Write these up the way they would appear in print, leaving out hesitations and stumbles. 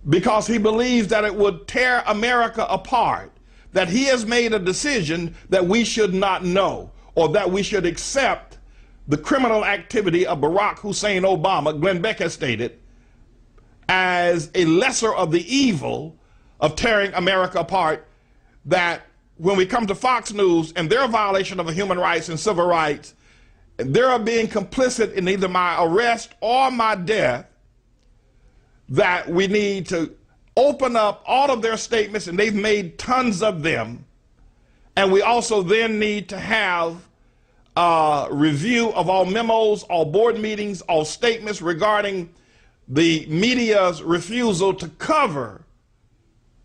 because he believes that it would tear America apart, that he has made a decision that we should not know, or that we should accept the criminal activity of Barack Hussein Obama, Glenn Beck has stated, as a lesser of the evil of tearing America apart, that when we come to Fox News and their violation of human rights and civil rights, they're being complicit in either my arrest or my death, that we need to open up all of their statements, and they've made tons of them, and we also then need to have a review of all memos, all board meetings, all statements regarding the media's refusal to cover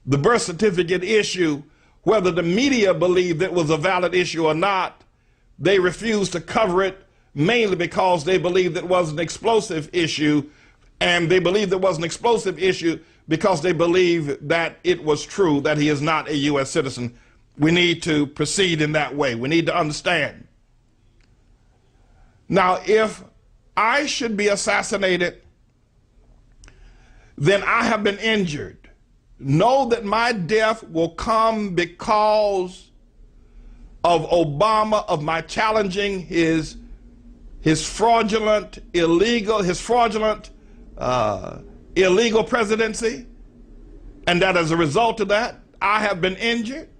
the birth certificate issue. Whether the media believed it was a valid issue or not, they refused to cover it, mainly because they believed it was an explosive issue, and they believed it was an explosive issue because they believe that it was true that he is not a U.S. citizen. We need to proceed in that way. We need to understand. Now, if I should be assassinated, then I have been injured. Know that my death will come because of Obama, of my challenging his fraudulent, illegal presidency, and that as a result of that, I have been injured,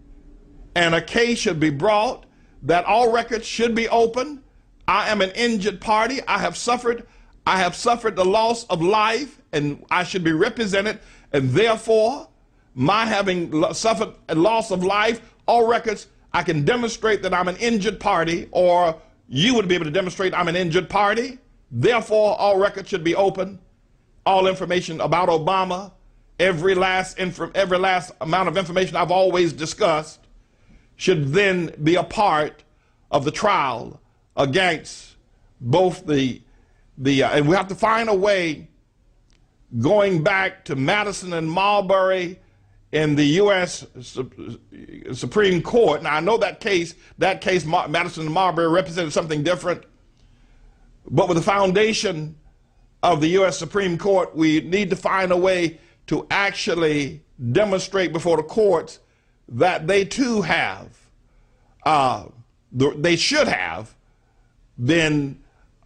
and a case should be brought, that all records should be open. I am an injured party. I have suffered the loss of life, and I should be represented, and therefore, my having suffered a loss of life, all records, I can demonstrate that I'm an injured party, or you would be able to demonstrate I'm an injured party. Therefore, all records should be open. All information about Obama, every last amount of information I've always discussed, should then be a part of the trial against both and we have to find a way, going back to Madison and Marbury in the U.S. Supreme Court. Now, I know that case, Madison and Marbury represented something different, but with the foundation of the U.S. Supreme Court, we need to find a way to actually demonstrate before the courts that they too have, they should have been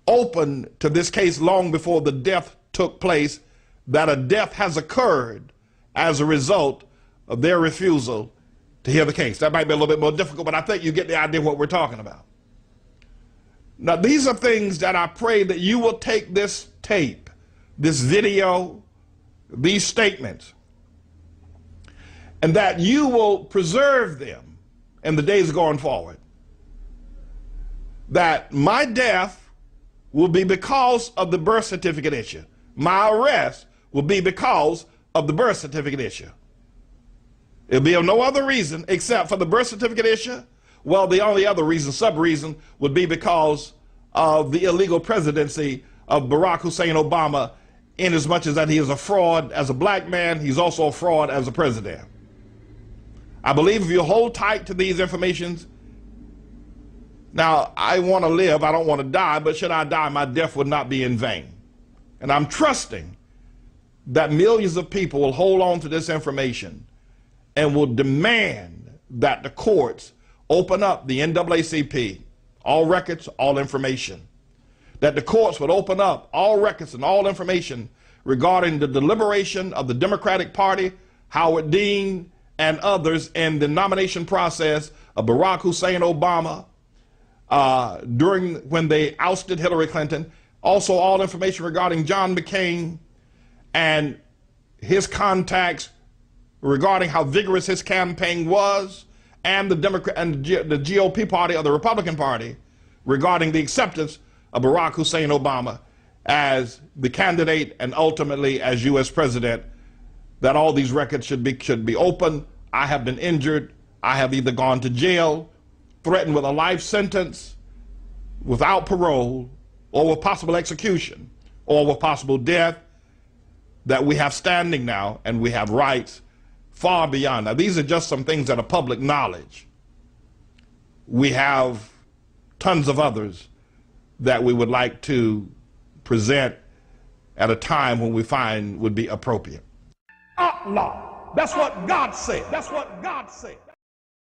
open to this case long before the death took place, that a death has occurred as a result of their refusal to hear the case. That might be a little bit more difficult, but I think you get the idea of what we're talking about. Now, these are things that I pray that you will take this tape, this video, these statements, and that you will preserve them in the days going forward. That my death will be because of the birth certificate issue. My arrest will be because of the birth certificate issue. It'll be of no other reason except for the birth certificate issue. Well, the only other reason, sub-reason, would be because of the illegal presidency of Barack Hussein Obama, in as much as that he is a fraud as a black man, he's also a fraud as a president. I believe if you hold tight to these informations, now I want to live, I don't want to die, but should I die, my death would not be in vain. And I'm trusting that millions of people will hold on to this information and will demand that the courts open up the NAACP, all records, all information. That the courts would open up all records and all information regarding the deliberation of the Democratic Party, Howard Dean, and others in the nomination process of Barack Hussein Obama when they ousted Hillary Clinton. Also, all information regarding John McCain and his contacts regarding how vigorous his campaign was, and the Democrat and the GOP party or the Republican Party regarding the acceptance of Barack Hussein Obama as the candidate and ultimately as U.S. president. That all these records should be open. I have been injured. I have either gone to jail, threatened with a life sentence, without parole, or with possible execution, or with possible death. That we have standing now, and we have rights far beyond. Now, these are just some things that are public knowledge. We have tons of others that we would like to present at a time when we find would be appropriate. Allah. That's what God said. That's what God said.